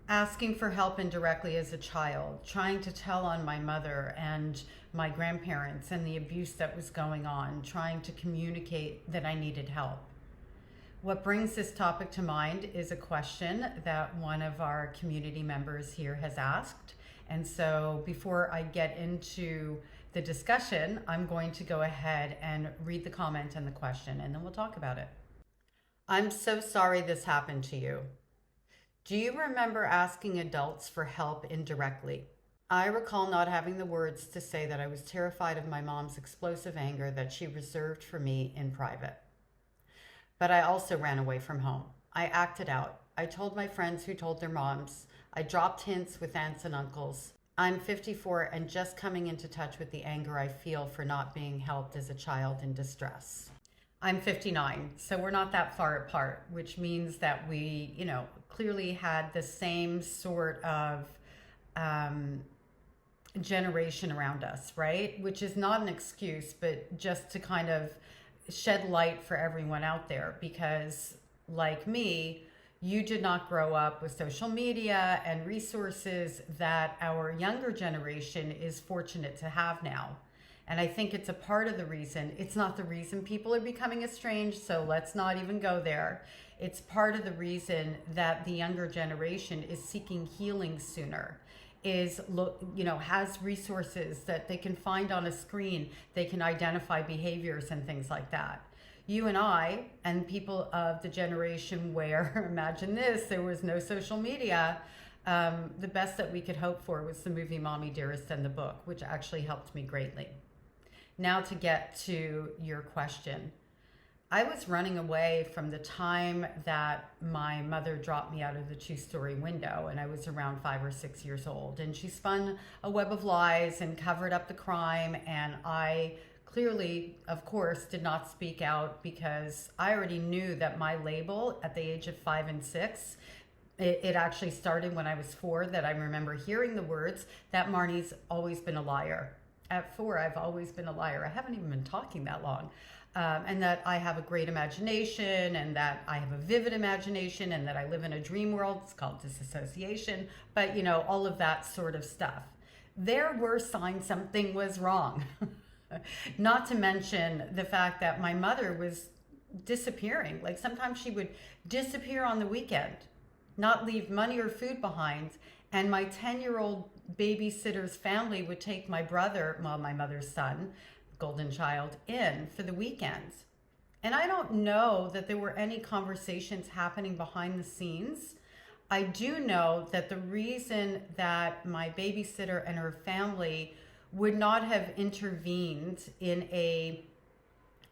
asking for help indirectly as a child, trying to tell on my mother and my grandparents and the abuse that was going on, trying to communicate that I needed help. What brings this topic to mind is a question that one of our community members here has asked. And so before I get into the discussion, I'm going to go ahead and read the comment and the question, and then we'll talk about it. I'm so sorry this happened to you. Do you remember asking adults for help indirectly? I recall not having the words to say that I was terrified of my mom's explosive anger that she reserved for me in private. But I also ran away from home. I acted out. I told my friends who told their moms. I dropped hints with aunts and uncles. I'm 54 and just coming into touch with the anger I feel for not being helped as a child in distress. I'm 59, so we're not that far apart, which means that we, clearly had the same sort of generation around us, right? Which is not an excuse, but just to kind of shed light for everyone out there, because like me, you did not grow up with social media and resources that our younger generation is fortunate to have now. And I think it's a part of the reason. It's not the reason people are becoming estranged, so let's not even go there. It's part of the reason that the younger generation is seeking healing sooner, has resources that they can find on a screen. They can identify behaviors and things like that. You and I and people of the generation where, imagine this, there was no social media, the best that we could hope for was the movie Mommy Dearest and the book, which actually helped me greatly. Now to get to your question. I was running away from the time that my mother dropped me out of the 2-story window, and I was around 5 or 6 years old. And she spun a web of lies and covered up the crime, and I clearly, of course, did not speak out because I already knew that my label at the age of 5 and 6, it actually started when I was 4, that I remember hearing the words that Marnie's always been a liar. At 4, I've always been a liar. I haven't even been talking that long. And that I have a great imagination, and that I have a vivid imagination, and that I live in a dream world. It's called disassociation, but all of that sort of stuff. There were signs something was wrong. Not to mention the fact that my mother was disappearing. Like sometimes she would disappear on the weekend, not leave money or food behind. And my 10-year-old babysitter's family would take my brother, my mother's son, golden child, in for the weekends. And I don't know that there were any conversations happening behind the scenes. I do know that the reason that my babysitter and her family would not have intervened in a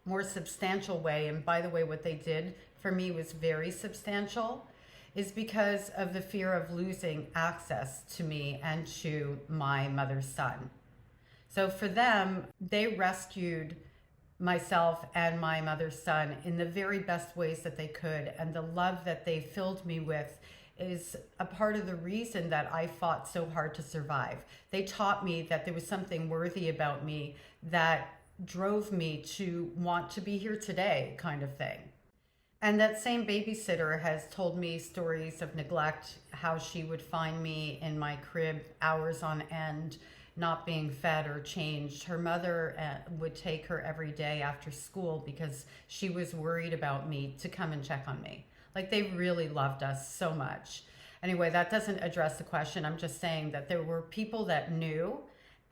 more substantial way, and by the way, what they did for me was very substantial, is because of the fear of losing access to me and to my mother's son. So for them, they rescued myself and my mother's son in the very best ways that they could. And the love that they filled me with is a part of the reason that I fought so hard to survive. They taught me that there was something worthy about me that drove me to want to be here today, kind of thing. And that same babysitter has told me stories of neglect, how she would find me in my crib hours on end, not being fed or changed. Her mother would take her every day after school because she was worried about me, to come and check on me. Like, they really loved us so much. Anyway, that doesn't address the question. I'm just saying that there were people that knew,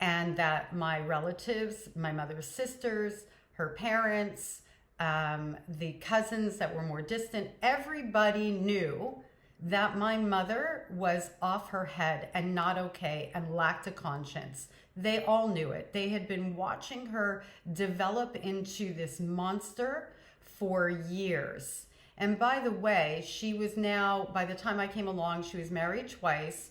and that my relatives, my mother's sisters, her parents, the cousins that were more distant, everybody knew that my mother was off her head and not okay and lacked a conscience. They all knew it. They had been watching her develop into this monster for years. And by the way, she was now, by the time I came along, she was married twice,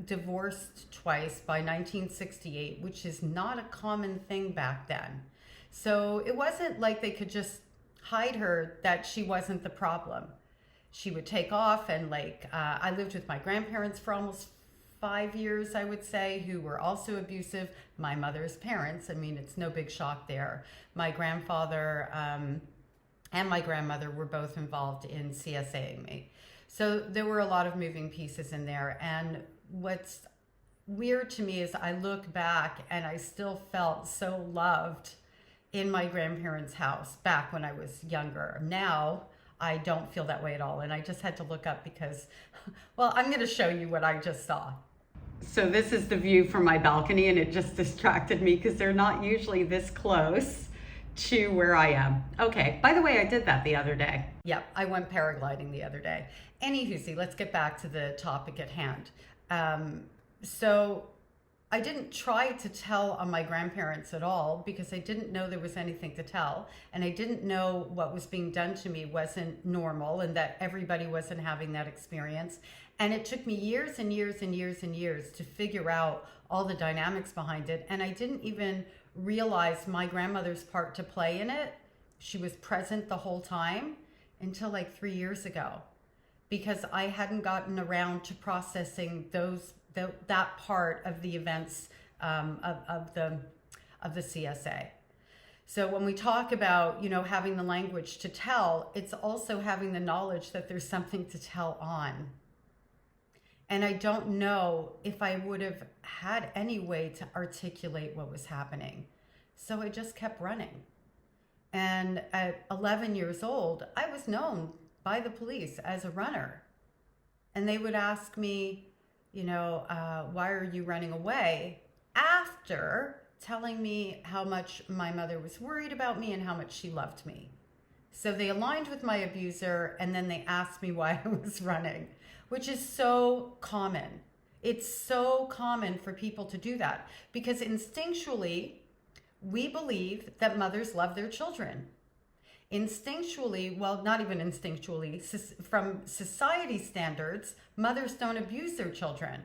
divorced twice by 1968, which is not a common thing back then. So it wasn't like they could just hide her, that she wasn't the problem. She would take off, and I lived with my grandparents for almost 5 years, I would say, who were also abusive. My mother's parents, I mean, it's no big shock there. My grandfather and my grandmother were both involved in CSAing me. So there were a lot of moving pieces in there. And what's weird to me is I look back and I still felt so loved in my grandparents' house back when I was younger. Now I don't feel that way at all. And I just had to look up because, well, I'm going to show you what I just saw. So this is the view from my balcony, and it just distracted me because they're not usually this close to where I am. Okay, by the way, I did that the other day. Yep, I went paragliding the other day. Anywho, let's get back to the topic at hand. So I didn't try to tell on my grandparents at all because I didn't know there was anything to tell, and I didn't know what was being done to me wasn't normal and that everybody wasn't having that experience. And it took me years and years and years and years to figure out all the dynamics behind it, and I didn't even realize my grandmother's part to play in it. She was present the whole time until like 3 years ago, because I hadn't gotten around to processing that part of the events of the CSA. So when we talk about, having the language to tell, it's also having the knowledge that there's something to tell on. And I don't know if I would have had any way to articulate what was happening. So I just kept running. And at 11 years old, I was known by the police as a runner. And they would ask me, why are you running away? After telling me how much my mother was worried about me and how much she loved me. So they aligned with my abuser, and then they asked me why I was running, which is so common. It's so common for people to do that because instinctually, we believe that mothers love their children. Instinctually, well, not even instinctually, from society standards, mothers don't abuse their children.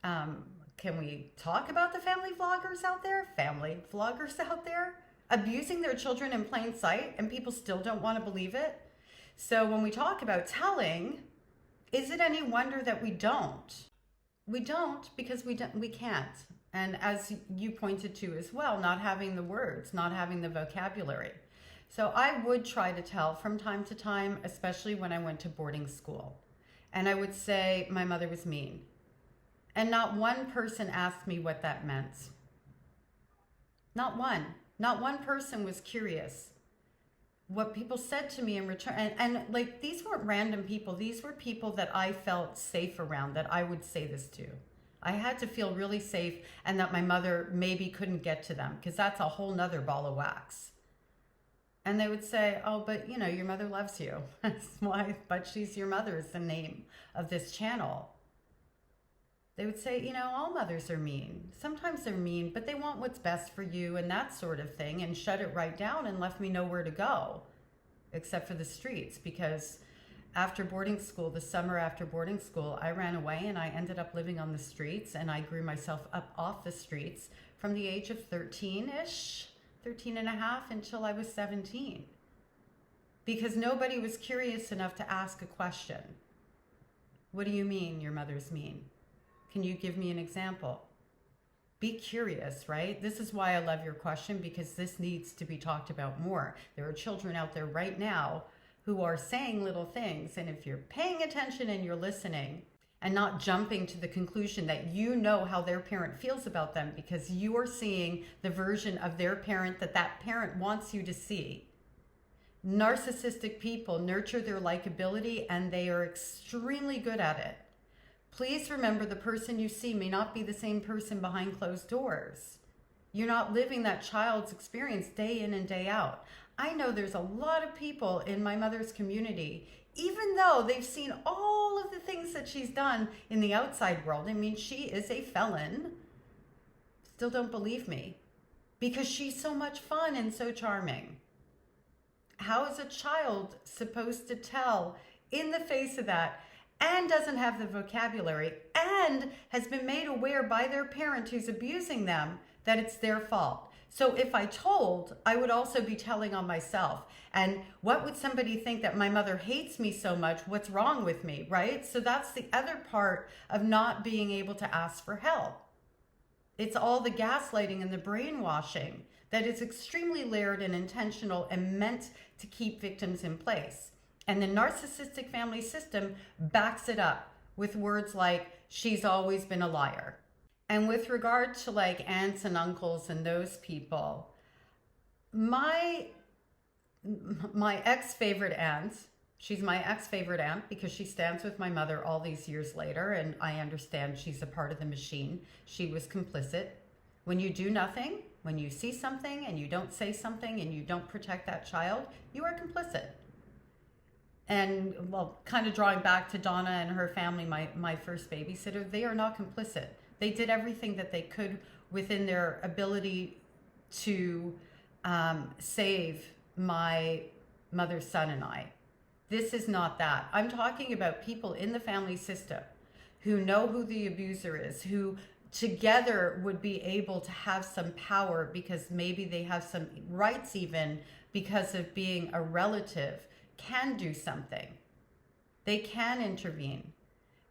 Can we talk about the family vloggers out there? Abusing their children in plain sight, and people still don't want to believe it. So when we talk about telling, is it any wonder that we don't? We don't because we can't. And as you pointed to as well, not having the words, not having the vocabulary. So I would try to tell from time to time, especially when I went to boarding school. And I would say my mother was mean. And not one person asked me what that meant. Not one. Not one person was curious what people said to me in return. And like, these weren't random people. These were people that I felt safe around, that I would say this to. I had to feel really safe, and that my mother maybe couldn't get to them, because that's a whole nother ball of wax. And they would say, oh, but your mother loves you. That's why, but she's your mother is the name of this channel. They would say, all mothers are mean. Sometimes they're mean, but they want what's best for you and that sort of thing, and shut it right down and left me nowhere to go except for the streets. Because after boarding school, the summer after boarding school, I ran away and I ended up living on the streets, and I grew myself up off the streets from the age of 13-ish, 13 and a half, until I was 17. Because nobody was curious enough to ask a question. What do you mean your mother's mean? Can you give me an example? Be curious, right? This is why I love your question, because this needs to be talked about more. There are children out there right now who are saying little things, and if you're paying attention and you're listening and not jumping to the conclusion that you know how their parent feels about them because you are seeing the version of their parent that that parent wants you to see. Narcissistic people nurture their likability, and they are extremely good at it. Please remember, the person you see may not be the same person behind closed doors. You're not living that child's experience day in and day out. I know there's a lot of people in my mother's community, even though they've seen all of the things that she's done in the outside world. I mean, she is a felon. Still don't believe me because she's so much fun and so charming. How is a child supposed to tell in the face of that, and doesn't have the vocabulary, and has been made aware by their parent who's abusing them that it's their fault? So if I told, I would also be telling on myself. And what would somebody think, that my mother hates me so much? What's wrong with me, right? So that's the other part of not being able to ask for help. It's all the gaslighting and the brainwashing that is extremely layered and intentional and meant to keep victims in place. And the narcissistic family system backs it up with words like, she's always been a liar. And with regard to like aunts and uncles and those people, my ex-favorite aunt, she's my ex-favorite aunt because she stands with my mother all these years later, and I understand she's a part of the machine. She was complicit. When you do nothing, when you see something and you don't say something and you don't protect that child, you are complicit. And well, kind of drawing back to Donna and her family, my first babysitter, they are not complicit. They did everything that they could within their ability to save my mother's son and I. This is not that. I'm talking about people in the family system who know who the abuser is, who together would be able to have some power because maybe they have some rights even because of being a relative, can do something. They can intervene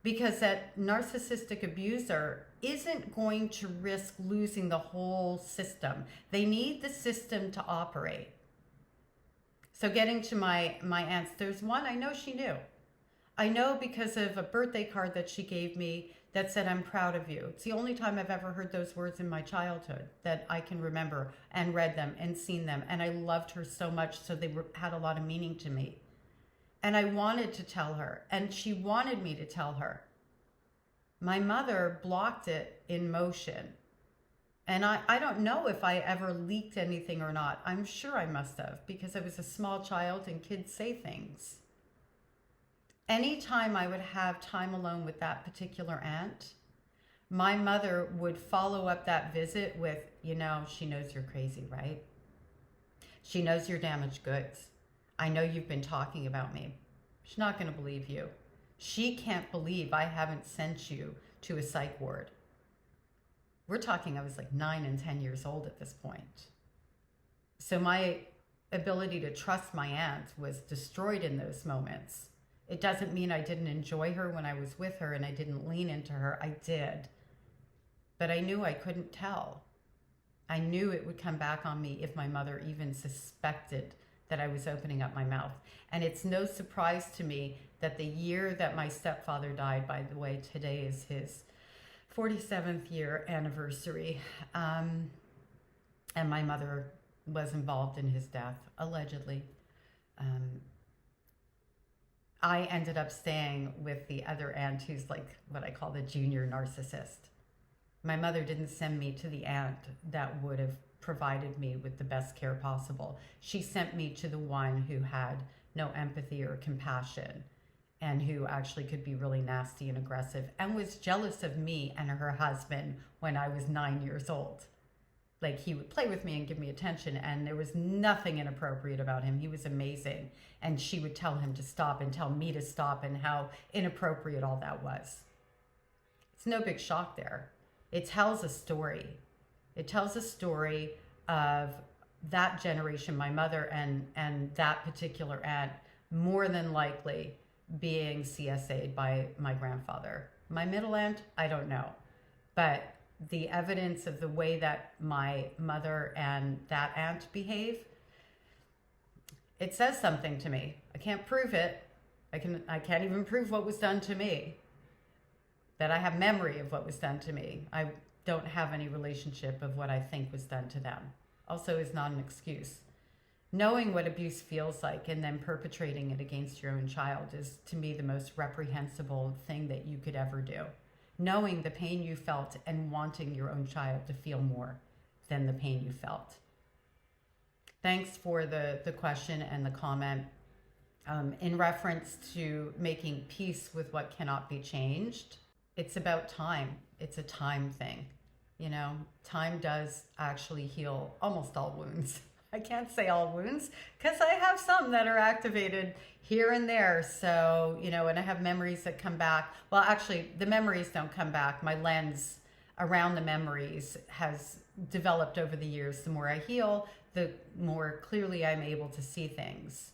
because that narcissistic abuser isn't going to risk losing the whole system. They need the system to operate. So getting to my aunts, there's one I know she knew. I know because of a birthday card that she gave me that said, I'm proud of you. It's the only time I've ever heard those words in my childhood that I can remember, and read them and seen them. And I loved her so much, so they had a lot of meaning to me. And I wanted to tell her, and she wanted me to tell her. My mother blocked it in motion. And I don't know if I ever leaked anything or not. I'm sure I must have, because I was a small child and kids say things. Anytime I would have time alone with that particular aunt, my mother would follow up that visit with, you know, she knows you're crazy, right? She knows you're damaged goods. I know you've been talking about me. She's not going to believe you. She can't believe I haven't sent you to a psych ward. We're talking, I was like 9 and 10 years old at this point. So my ability to trust my aunt was destroyed in those moments. It doesn't mean I didn't enjoy her when I was with her and I didn't lean into her. I did. But I knew I couldn't tell. I knew it would come back on me if my mother even suspected that I was opening up my mouth. And it's no surprise to me that the year that my stepfather died, by the way, today is his 47th year anniversary, and my mother was involved in his death, allegedly. I ended up staying with the other aunt who's like what I call the junior narcissist. My mother didn't send me to the aunt that would have provided me with the best care possible. She sent me to the one who had no empathy or compassion and who actually could be really nasty and aggressive and was jealous of me and her husband when I was 9 years old. Like, he would play with me and give me attention, and there was nothing inappropriate about him. He was amazing. And she would tell him to stop and tell me to stop, and how inappropriate all that was. It's no big shock there. It tells a story. It tells a story of that generation, my mother and that particular aunt, more than likely being CSA'd by my grandfather. My middle aunt, I don't know. But the evidence of the way that my mother and that aunt behave, it says something to me. I can't prove it. I can't even prove what was done to me. That I have memory of what was done to me. I don't have any relationship of what I think was done to them. Also is not an excuse. Knowing what abuse feels like and then perpetrating it against your own child is, to me, the most reprehensible thing that you could ever do. Knowing the pain you felt and wanting your own child to feel more than the pain you felt. Thanks for the question and the comment. In reference to making peace with what cannot be changed, it's about time. It's a time thing. You know, time does actually heal almost all wounds. I can't say all wounds because I have some that are activated here and there. So, you know, and I have memories that come back. Well, actually, the memories don't come back. My lens around the memories has developed over the years. The more I heal, the more clearly I'm able to see things.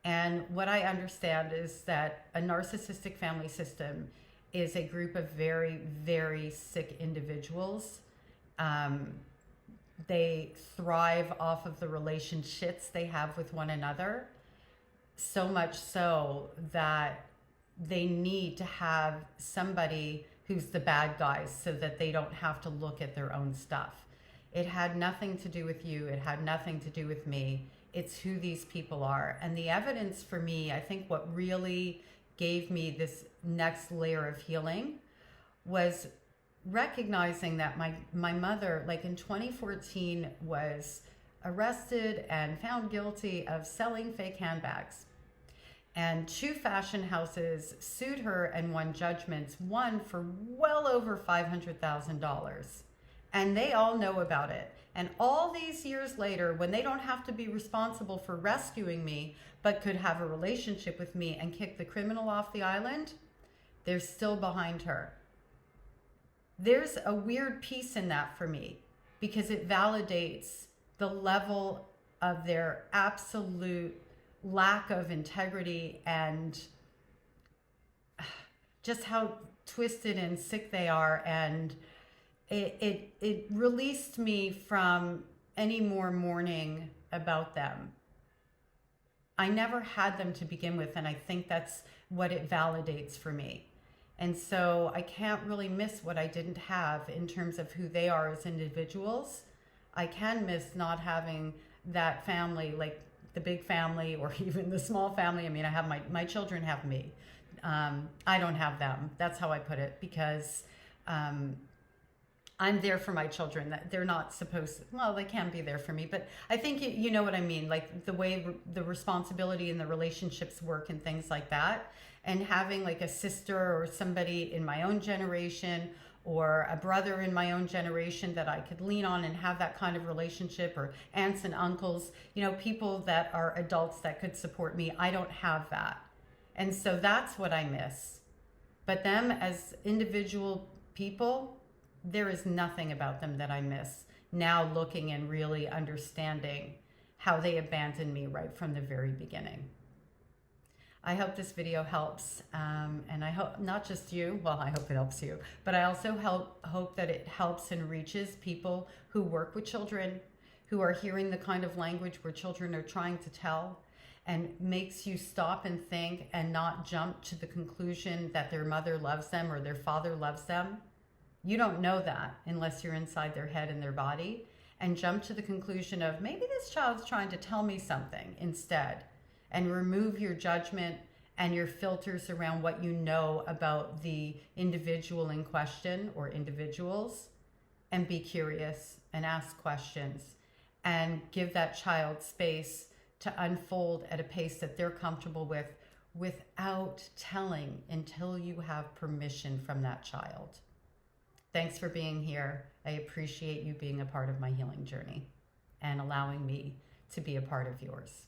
And what I understand is that a narcissistic family system is a group of very, very sick individuals. They thrive off of the relationships they have with one another. so much so that they need to have somebody who's the bad guys so that they don't have to look at their own stuff. It had nothing to do with you. It had nothing to do with me. It's who these people are. And the evidence for me, I think what really gave me this next layer of healing was recognizing that my mother, like in 2014, was arrested and found guilty of selling fake handbags. And 2 fashion houses sued her and won judgments, one for well over $500,000. And they all know about it. And all these years later, when they don't have to be responsible for rescuing me, but could have a relationship with me and kick the criminal off the island, they're still behind her. There's a weird piece in that for me, because it validates the level of their absolute lack of integrity and just how twisted and sick they are. And it released me from any more mourning about them. I never had them to begin with, and I think that's what it validates for me. And so I can't really miss what I didn't have in terms of who they are as individuals. I can miss not having that family, like the big family or even the small family. I mean, I have my children have me. I don't have them. That's how I put it, because I'm there for my children. That they're not supposed to, well, they can be there for me, but I think you know what I mean, like the way the responsibility and the relationships work and things like that. And having like a sister or somebody in my own generation or a brother in my own generation that I could lean on and have that kind of relationship, or aunts and uncles, you know, people that are adults that could support me. I don't have that. And so that's what I miss. But them as individual people, there is nothing about them that I miss. Now looking and really understanding how they abandoned me right from the very beginning. I hope this video helps, and I hope not just you, well, I hope it helps you, but I also hope that it helps and reaches people who work with children, who are hearing the kind of language where children are trying to tell, and makes you stop and think and not jump to the conclusion that their mother loves them or their father loves them. You don't know that unless you're inside their head and their body, and jump to the conclusion of maybe this child's trying to tell me something instead. And remove your judgment and your filters around what you know about the individual in question or individuals, and be curious and ask questions and give that child space to unfold at a pace that they're comfortable with, without telling until you have permission from that child. Thanks for being here. I appreciate you being a part of my healing journey and allowing me to be a part of yours.